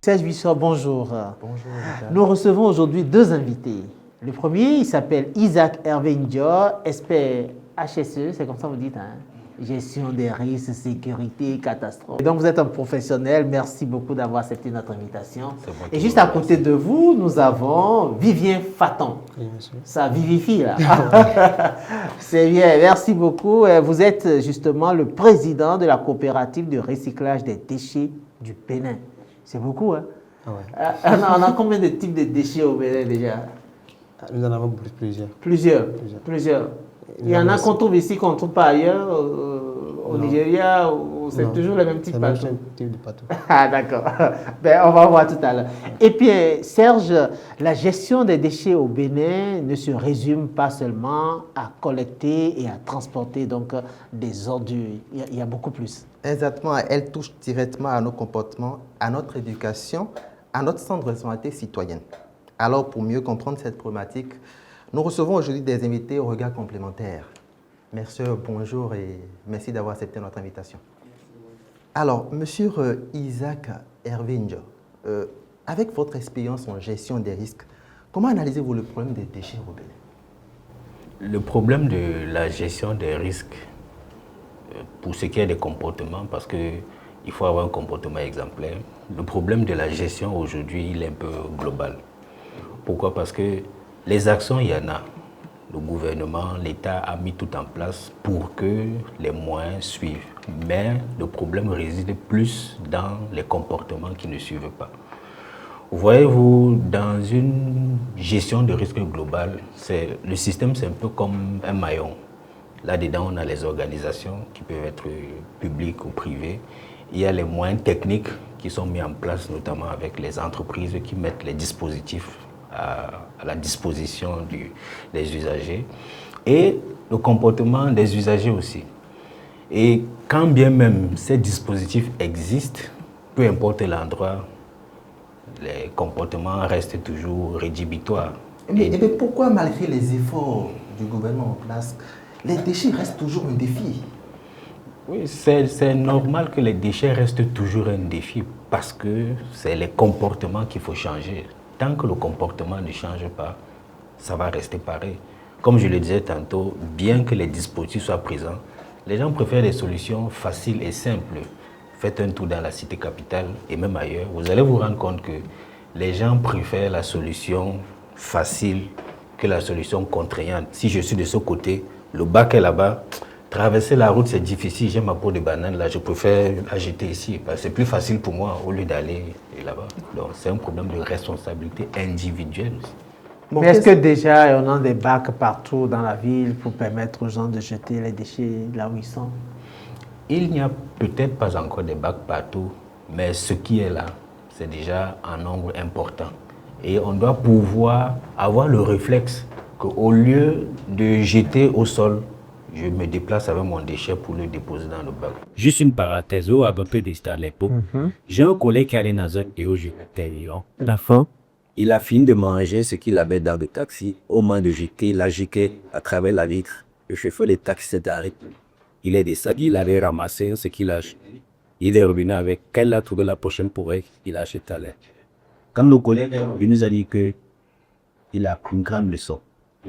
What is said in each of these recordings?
Serge Bissot, bonjour. Bonjour. Nous recevons aujourd'hui deux invités. Le premier, il s'appelle Isaac Hervé Ndior, expert HSE, c'est comme ça que vous dites, hein? Gestion des risques, sécurité, catastrophe. Et donc vous êtes un professionnel, merci beaucoup d'avoir accepté notre invitation. Et juste à côté de vous, nous avons Vivien Faton. Oui, monsieur. Ça vivifie là. C'est bien, merci beaucoup. Vous êtes justement le président de la coopérative de recyclage des déchets du Bénin. C'est beaucoup, hein? Ah ouais. On a combien de types de déchets au Bénin déjà? Nous en avons plusieurs. Plusieurs. Il y en a qu'on trouve ici, qu'on ne trouve pas ailleurs, au Nigeria, ou c'est toujours le même type partout? C'est le même type de partout. Ah d'accord. Ben, on va voir tout à l'heure. Et puis, Serge, la gestion des déchets au Bénin ne se résume pas seulement à collecter et à transporter donc, des ordures. Il y a beaucoup plus. Exactement, elle touche directement à nos comportements, à notre éducation, à notre sens de responsabilité citoyenne. Alors, pour mieux comprendre cette problématique, nous recevons aujourd'hui des invités au regard complémentaire. Merci, bonjour et merci d'avoir accepté notre invitation. Alors, monsieur Isaac Hervé Ndior, avec votre expérience en gestion des risques, comment analysez-vous le problème des déchets au Bénin? Le problème de la gestion des risques, pour ce qui est des comportements, parce qu'il faut avoir un comportement exemplaire, le problème de la gestion aujourd'hui, il est un peu global. Pourquoi? Parce que les actions, il y en a. Le gouvernement, l'État a mis tout en place pour que les moyens suivent. Mais le problème réside plus dans les comportements qui ne suivent pas. Voyez-vous, dans une gestion de risque global, le système c'est un peu comme un maillon. Là-dedans, on a les organisations qui peuvent être publiques ou privées. Il y a les moyens techniques qui sont mis en place, notamment avec les entreprises qui mettent les dispositifs à la disposition des usagers. Et le comportement des usagers aussi. Et quand bien même ces dispositifs existent, peu importe l'endroit, les comportements restent toujours rédhibitoires. Mais pourquoi, malgré les efforts du gouvernement en place, les déchets restent toujours un défi? Oui, c'est normal que les déchets restent toujours un défi parce que c'est les comportements qu'il faut changer. Tant que le comportement ne change pas, ça va rester pareil. Comme je le disais tantôt, bien que les dispositifs soient présents, les gens préfèrent des solutions faciles et simples. Faites un tour dans la cité capitale et même ailleurs, vous allez vous rendre compte que les gens préfèrent la solution facile que la solution contraignante. Si je suis de ce côté, le bac est là-bas, traverser la route c'est difficile, j'ai ma peau de banane là, je préfère la jeter ici, c'est plus facile pour moi au lieu d'aller là-bas. Donc c'est un problème de responsabilité individuelle aussi. Bon, mais est-ce que déjà on a des bacs partout dans la ville pour permettre aux gens de jeter les déchets là où ils sont? Il n'y a peut-être pas encore des bacs partout, mais ce qui est là, c'est déjà un nombre important. Et on doit pouvoir avoir le réflexe qu'au lieu de jeter au sol, je me déplace avec mon déchet pour le déposer dans le bac. Juste une parenthèse, où un peu d'histoire pour. J'ai un collègue qui allait dans un et j'étais la fin. Il a fini de manger ce qu'il avait dans le taxi. Au moment de jeter, il a jeté à travers la vitre. Le chauffeur de taxi s'est arrêté. Il est descendu, il avait ramassé ce qu'il a acheté. Il est revenu avec qu'elle a trouvé la prochaine poubelle, il a acheté à l'air. Quand nos collègues, il nous a dit qu'il a une grande leçon.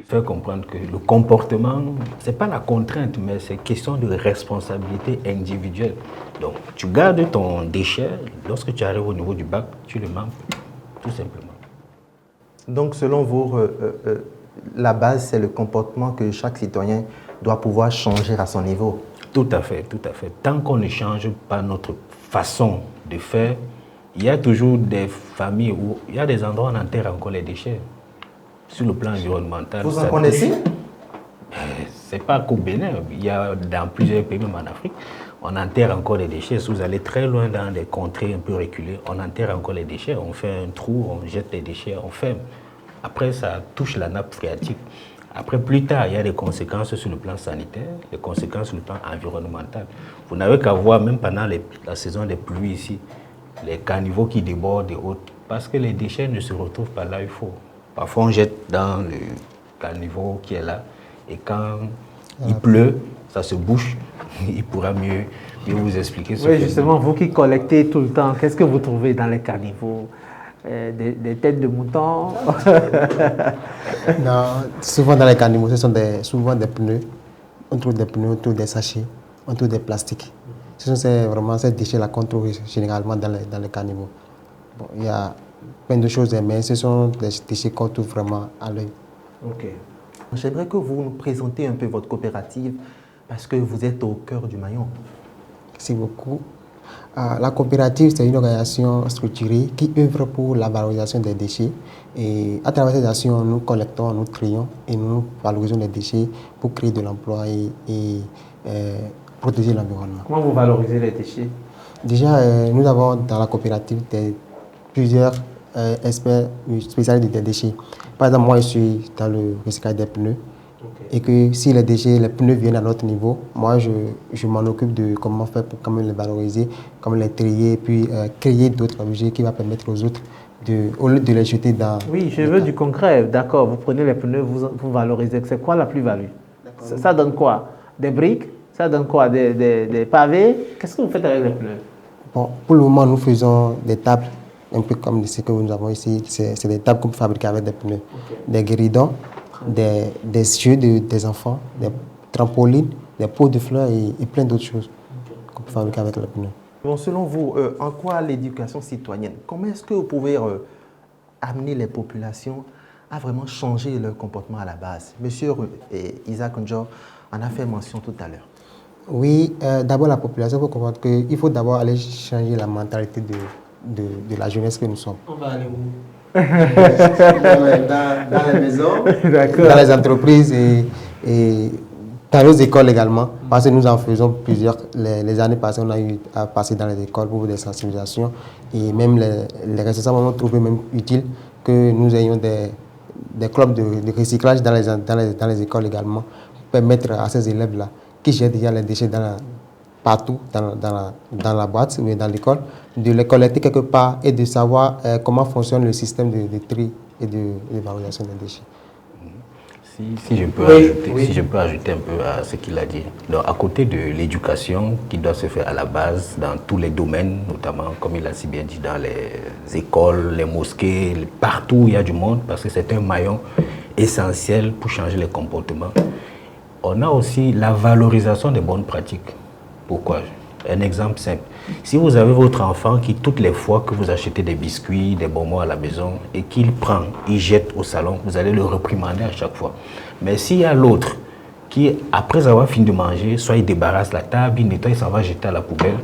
Faire comprendre que le comportement, ce n'est pas la contrainte, mais c'est question de responsabilité individuelle. Donc, tu gardes ton déchet, lorsque tu arrives au niveau du bac, tu le manges, tout simplement. Donc, selon vous, la base, c'est le comportement que chaque citoyen doit pouvoir changer à son niveau. Tout à fait, tout à fait. Tant qu'on ne change pas notre façon de faire, il y a toujours des familles où il y a des endroits où on enterre encore les déchets. Sur le plan environnemental. Vous en connaissez? C'est pas qu'au Bénin, il y a dans plusieurs pays, même en Afrique, on enterre encore les déchets. Si vous allez très loin dans des contrées un peu reculées, on enterre encore les déchets, on fait un trou, on jette les déchets, on ferme. Après, ça touche la nappe phréatique. Après, plus tard, il y a des conséquences sur le plan sanitaire, des conséquences sur le plan environnemental. Vous n'avez qu'à voir, même pendant la saison des pluies ici, les caniveaux qui débordent et autres, parce que les déchets ne se retrouvent pas là où il faut. Parfois, on jette dans caniveau qui est là. Et quand il pleut, ça se bouche. Il pourra mieux vous expliquer ce Oui, justement, vous qui collectez tout le temps, qu'est-ce que vous trouvez dans les caniveaux? Des têtes de moutons? Non, souvent dans les caniveaux, ce sont souvent des pneus. On trouve des pneus, on trouve des sachets, on trouve des plastiques. Ce sont vraiment ces déchets-là qu'on trouve généralement dans les caniveaux. Bon, il y a plein de choses, mais ce sont des déchets qu'on trouve vraiment à l'œil. Ok. J'aimerais que vous nous présentiez un peu votre coopérative parce que vous êtes au cœur du maillon. Merci beaucoup. La coopérative, c'est une organisation structurée qui œuvre pour la valorisation des déchets. Et à travers ces actions, nous collectons, nous trions et nous valorisons les déchets pour créer de l'emploi et protéger l'environnement. Comment vous valorisez les déchets? Déjà, nous avons dans la coopérative plusieurs experts spécialistes des déchets. Par exemple, moi, je suis dans le recyclage des pneus. Et que si les déchets, les pneus viennent à notre niveau, moi je m'en occupe de comment faire pour quand même les valoriser, comment les trier, puis créer d'autres objets qui vont permettre aux autres, au lieu de les jeter dans... Oui, je veux du concret, d'accord. Vous prenez les pneus, vous valorisez. C'est quoi la plus-value? Ça donne quoi? Des briques? Ça donne quoi? Des pavés? Qu'est-ce que vous faites avec les pneus? Bon, pour le moment, nous faisons des tables, un peu comme ce que nous avons ici. C'est des tables qu'on peut fabriquer avec des pneus. Des guéridons, des jeux des enfants, des trampolines, des pots de fleurs et plein d'autres choses qu'on peut fabriquer avec les pneus. Bon, selon vous, en quoi l'éducation citoyenne, comment est-ce que vous pouvez amener les populations à vraiment changer leur comportement à la base? Monsieur Isaac Njor en a fait mention tout à l'heure. Oui, d'abord la population faut comprendre qu'il faut d'abord aller changer la mentalité de la jeunesse que nous sommes. On va aller où? Dans les maisons, dans les entreprises et dans nos écoles également. Parce que nous en faisons plusieurs. Les années passées, on a eu à passer dans les écoles pour des sensibilisations. Et même les responsables ont trouvé même utile que nous ayons des clubs de recyclage dans les écoles également. Pour permettre à ces élèves-là qui jettent déjà les déchets partout dans la boîte ou dans l'école, de les collecter quelque part et de savoir comment fonctionne le système de tri et de valorisation des déchets. Si je peux ajouter un peu à ce qu'il a dit. Donc, à côté de l'éducation qui doit se faire à la base dans tous les domaines, notamment, comme il a si bien dit, dans les écoles, les mosquées, partout où il y a du monde, parce que c'est un maillon essentiel pour changer les comportements. On a aussi la valorisation des bonnes pratiques. Pourquoi? Un exemple simple. Si vous avez votre enfant qui, toutes les fois que vous achetez des biscuits, des bonbons à la maison, et qu'il prend, il jette au salon, vous allez le réprimander à chaque fois. Mais s'il y a l'autre qui, après avoir fini de manger, soit il débarrasse la table, il nettoie, il s'en va jeter à la poubelle,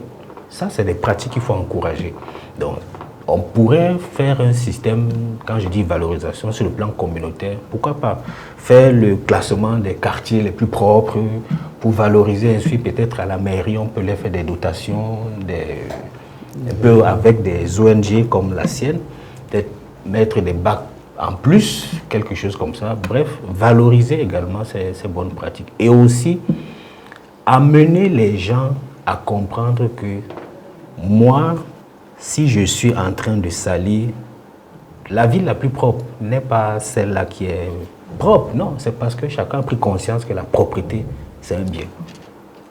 ça, c'est des pratiques qu'il faut encourager. Donc, on pourrait faire un système, quand je dis valorisation, sur le plan communautaire. Pourquoi pas faire le classement des quartiers les plus propres pour valoriser ainsi peut-être à la mairie, on peut les faire des dotations, un peu avec des ONG comme la sienne, peut-être mettre des bacs en plus, quelque chose comme ça. Bref, valoriser également ces bonnes pratiques. Et aussi, amener les gens à comprendre que moi, si je suis en train de salir, la ville la plus propre n'est pas celle-là qui est propre. Non, c'est parce que chacun a pris conscience que la propreté, c'est un bien.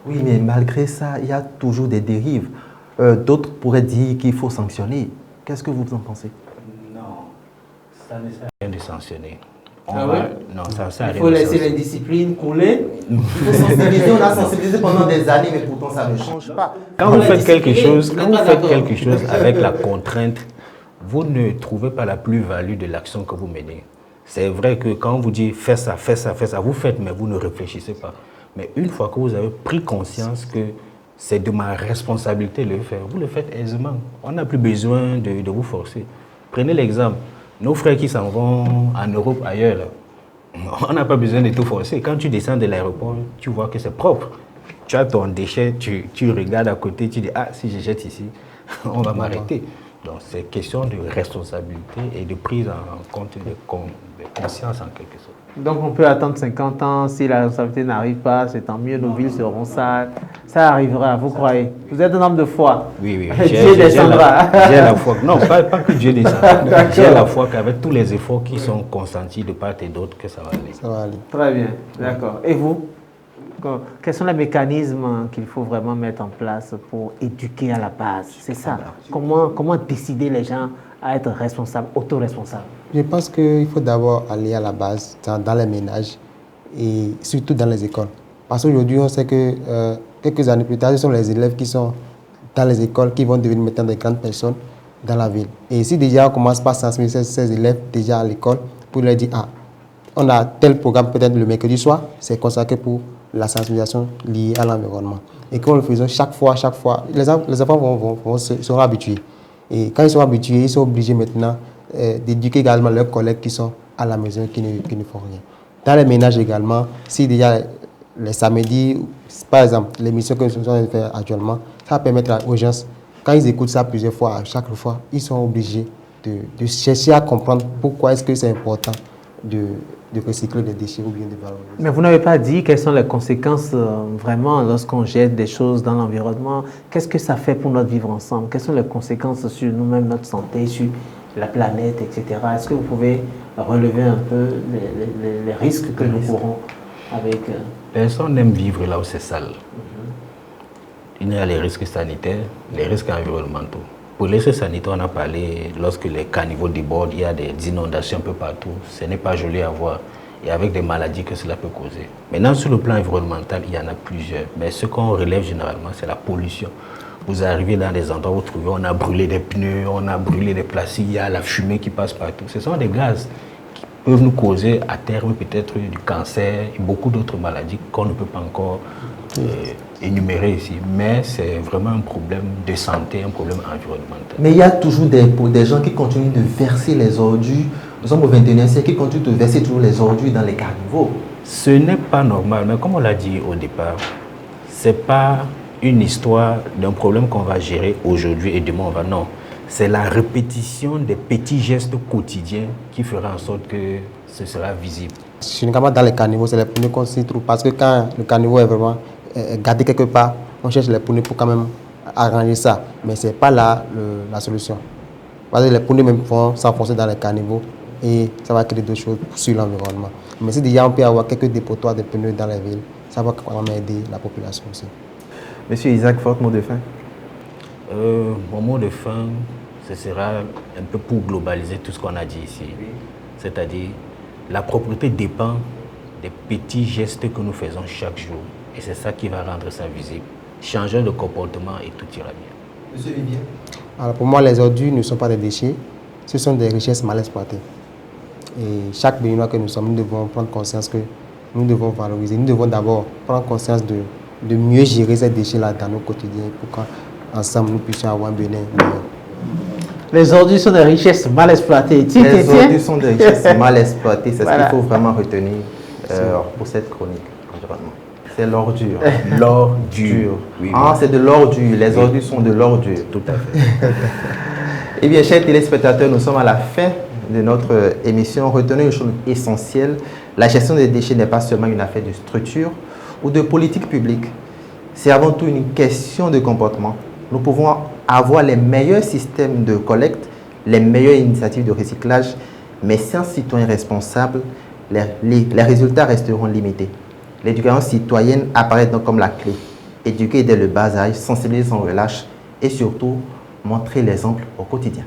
Oui, mais malgré ça, il y a toujours des dérives. D'autres pourraient dire qu'il faut sanctionner. Qu'est-ce que vous en pensez? Non, ça ne sert à rien de sanctionner. Non, ça sert à rien. Il faut laisser les disciplines couler. Il faut sensibiliser. On a sensibilisé pendant des années, mais pourtant ça ne change pas. Quand vous faites quelque chose, avec la contrainte, vous ne trouvez pas la plus-value de l'action que vous menez. C'est vrai que quand on vous dit fais ça, fais ça, fais ça, vous faites, mais vous ne réfléchissez pas. Mais une fois que vous avez pris conscience que c'est de ma responsabilité de le faire, vous le faites aisément. On n'a plus besoin de vous forcer. Prenez l'exemple. Nos frères qui s'en vont en Europe, ailleurs, là, on n'a pas besoin de tout forcer. Quand tu descends de l'aéroport, tu vois que c'est propre. Tu as ton déchet, tu regardes à côté, tu dis « Ah, si je jette ici, on va m'arrêter ». Donc, c'est question de responsabilité et de prise en compte de conscience en quelque sorte. Donc, on peut attendre 50 ans. Si la responsabilité n'arrive pas, c'est tant mieux, nos villes seront sales. Ça arrivera, vous croyez? Vous êtes un homme de foi. Oui, oui. Dieu descendra. J'ai la foi. Non, pas que Dieu descendra. J'ai la foi qu'avec tous les efforts qui sont consentis de part et d'autre, que ça va aller. Ça va aller. Très bien, d'accord. Et vous? Quels sont les mécanismes qu'il faut vraiment mettre en place pour éduquer à la base? C'est ça. Comment décider les gens à être responsables, autoresponsables? Je pense qu'il faut d'abord aller à la base, dans les ménages et surtout dans les écoles. Parce qu'aujourd'hui, on sait que quelques années plus tard, ce sont les élèves qui sont dans les écoles qui vont devenir maintenant des grandes personnes dans la ville. Et si déjà on commence par sensibiliser ces élèves déjà à l'école pour leur dire, ah, on a tel programme peut-être le mercredi soir, c'est consacré pour la sensibilisation liée à l'environnement. Et quand on le faisait chaque fois, les enfants seront habitués. Et quand ils sont habitués, ils sont obligés maintenant d'éduquer également leurs collègues qui sont à la maison, qui ne font rien. Dans les ménages également, si déjà les samedis, par exemple, l'émission que nous sommes en train de faire actuellement, ça va permettre aux gens, quand ils écoutent ça plusieurs fois, à chaque fois, ils sont obligés de chercher à comprendre pourquoi est-ce que c'est important de recycler les déchets ou bien de valoriser. Mais vous n'avez pas dit quelles sont les conséquences vraiment lorsqu'on jette des choses dans l'environnement. Qu'est-ce que ça fait pour notre vivre ensemble? Quelles sont les conséquences sur nous-mêmes, notre santé, sur la planète, etc. Est-ce que vous pouvez relever un peu les risques que nous courons avec... Personne n'aime vivre là où c'est sale. Il y a les risques sanitaires, les risques environnementaux. Pour les risques sanitaires, on a parlé, lorsque les caniveaux débordent, il y a des inondations un peu partout. Ce n'est pas joli à voir. Et avec des maladies que cela peut causer. Maintenant, sur le plan environnemental, il y en a plusieurs. Mais ce qu'on relève généralement, c'est la pollution. Vous arrivez dans des endroits où vous trouvez, on a brûlé des pneus, on a brûlé des plastiques, il y a la fumée qui passe partout. Ce sont des gaz qui peuvent nous causer à terme peut-être du cancer et beaucoup d'autres maladies qu'on ne peut pas encore énumérer ici. Mais c'est vraiment un problème de santé, un problème environnemental. Mais il y a toujours des gens qui continuent de verser les ordures. Nous sommes au 21e siècle, qui continuent de verser toujours les ordures dans les caniveaux. Ce n'est pas normal, mais comme on l'a dit au départ, ce n'est pas une histoire d'un problème qu'on va gérer aujourd'hui et demain on va... Non, c'est la répétition des petits gestes quotidiens qui fera en sorte que ce sera visible. Généralement dans les caniveaux, c'est les poneys qu'on s'y trouve parce que quand le caniveau est vraiment gardé quelque part, on cherche les poneys pour quand même arranger ça. Mais ce n'est pas là la solution. Parce que les poneys même vont s'enfoncer dans les caniveaux et ça va créer d'autres choses sur l'environnement. Mais si déjà on peut avoir quelques dépotoirs de pneus dans les villes, ça va quand même aider la population aussi. Monsieur Isaac, votre mot de fin? Mon mot de fin, ce sera un peu pour globaliser tout ce qu'on a dit ici. C'est-à-dire, la propreté dépend des petits gestes que nous faisons chaque jour. Et c'est ça qui va rendre ça visible. Changer de comportement et tout ira bien. Monsieur Vivien? Alors pour moi, les ordures ne sont pas des déchets, ce sont des richesses mal exploitées. Et chaque Béninois que nous sommes, nous devons prendre conscience que nous devons valoriser. Nous devons d'abord prendre conscience de mieux gérer ces déchets-là dans nos quotidiens pour qu'ensemble nous puissions avoir un Bénin meilleur. Les ordures sont des richesses mal exploitées. Les ordures sont des richesses mal exploitées. C'est ce qu'il faut vraiment retenir pour cette chronique environnement. C'est l'ordure. L'ordure. Oui, ah, c'est de l'ordure. Les ordures sont de l'ordure. Tout à fait. Eh bien, chers téléspectateurs, nous sommes à la fin de notre émission. Retenez une chose essentielle. La gestion des déchets n'est pas seulement une affaire de structure ou de politique publique. C'est avant tout une question de comportement. Nous pouvons avoir les meilleurs systèmes de collecte, les meilleures initiatives de recyclage, mais sans citoyens responsables, les résultats resteront limités. L'éducation citoyenne apparaît donc comme la clé. Éduquer dès le bas âge, sensibiliser sans relâche et surtout montrer l'exemple au quotidien.